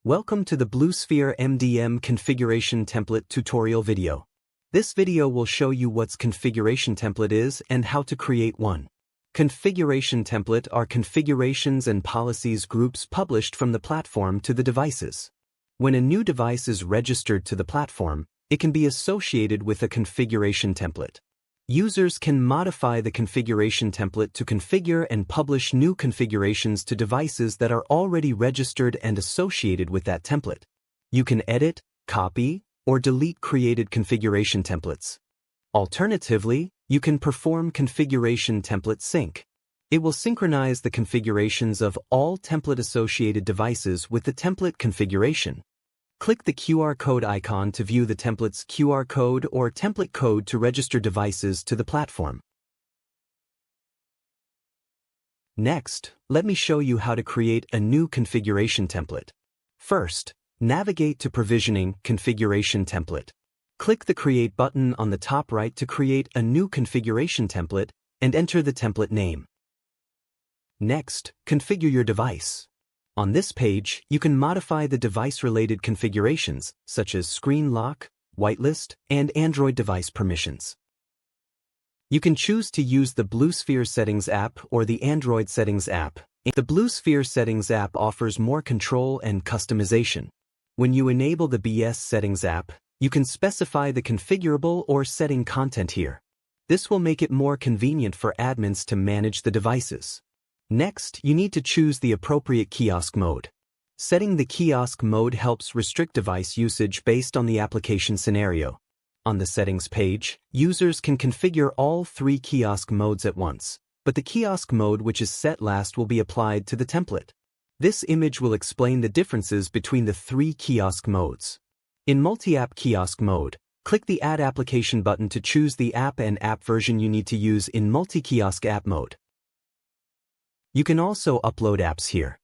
Welcome to the BlueSphere MDM configuration template tutorial video. This video will show you what configuration template is and how to create one. Configuration template are configurations and policies groups published from the platform to the devices. When a new device is registered to the platform, it can be associated with a configuration template. Users can modify the configuration template to configure and publish new configurations to devices that are already registered and associated with that template. You can edit, copy, or delete created configuration templates. Alternatively, you can perform configuration template sync. It will synchronize the configurations of all template-associated devices with the template configuration. Click the QR code icon to view the template's QR code or template code to register devices to the platform. Next, let me show you how to create a new configuration template. First, navigate to Provisioning Configuration Template. Click the Create button on the top right to create a new configuration template and enter the template name. Next, configure your device. On this page, you can modify the device-related configurations, such as screen lock, whitelist, and Android device permissions. You can choose to use the BlueSphere Settings app or the Android Settings app. The BlueSphere Settings app offers more control and customization. When you enable the BS Settings app, you can specify the configurable or setting content here. This will make it more convenient for admins to manage the devices. Next, you need to choose the appropriate kiosk mode. Setting the kiosk mode helps restrict device usage based on the application scenario. On the settings page, users can configure all three kiosk modes at once, but the kiosk mode which is set last will be applied to the template. This image will explain the differences between the three kiosk modes. In multi-app kiosk mode, click the Add Application button to choose the app and app version you need to use in multi-kiosk app mode. You can also upload apps here.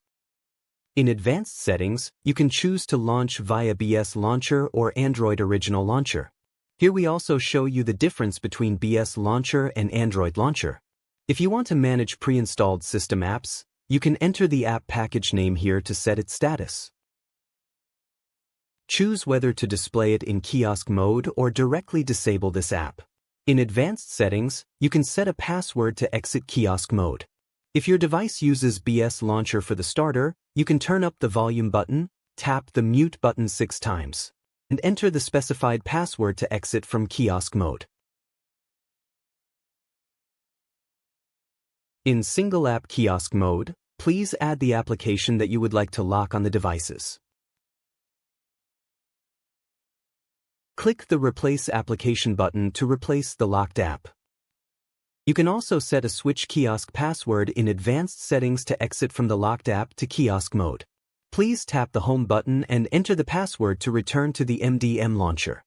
In advanced settings, you can choose to launch via BS Launcher or Android Original Launcher. Here we also show you the difference between BS Launcher and Android Launcher. If you want to manage pre-installed system apps, you can enter the app package name here to set its status. Choose whether to display it in kiosk mode or directly disable this app. In advanced settings, you can set a password to exit kiosk mode. If your device uses BS Launcher for the starter, you can turn up the volume button, tap the mute button 6 times, and enter the specified password to exit from kiosk mode. In single app kiosk mode, please add the application that you would like to lock on the devices. Click the Replace Application button to replace the locked app. You can also set a switch kiosk password in advanced settings to exit from the locked app to kiosk mode. Please tap the Home button and enter the password to return to the MDM launcher.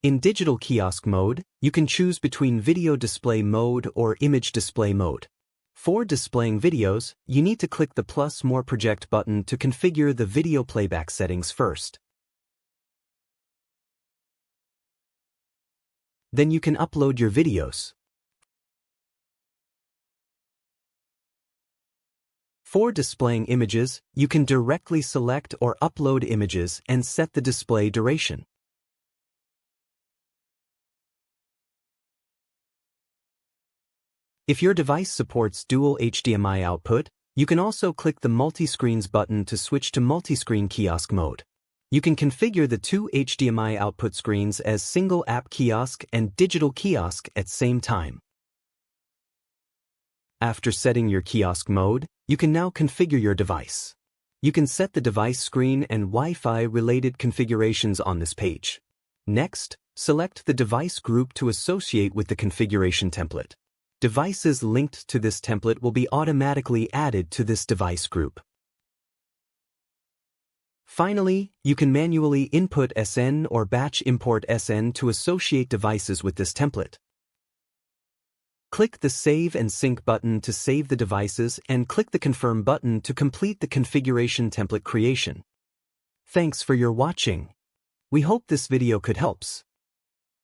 In digital kiosk mode, you can choose between video display mode or image display mode. For displaying videos, you need to click the plus More Project button to configure the video playback settings first. Then you can upload your videos. For displaying images, you can directly select or upload images and set the display duration. If your device supports dual HDMI output, you can also click the Multi-Screens button to switch to multi-screen kiosk mode. You can configure the two HDMI output screens as single app kiosk and digital kiosk at same time. After setting your kiosk mode, you can now configure your device. You can set the device screen and Wi-Fi related configurations on this page. Next, select the device group to associate with the configuration template. Devices linked to this template will be automatically added to this device group. Finally, you can manually input SN or batch import SN to associate devices with this template. Click the Save and Sync button to save the devices and click the Confirm button to complete the configuration template creation. Thanks for your watching. We hope this video could help.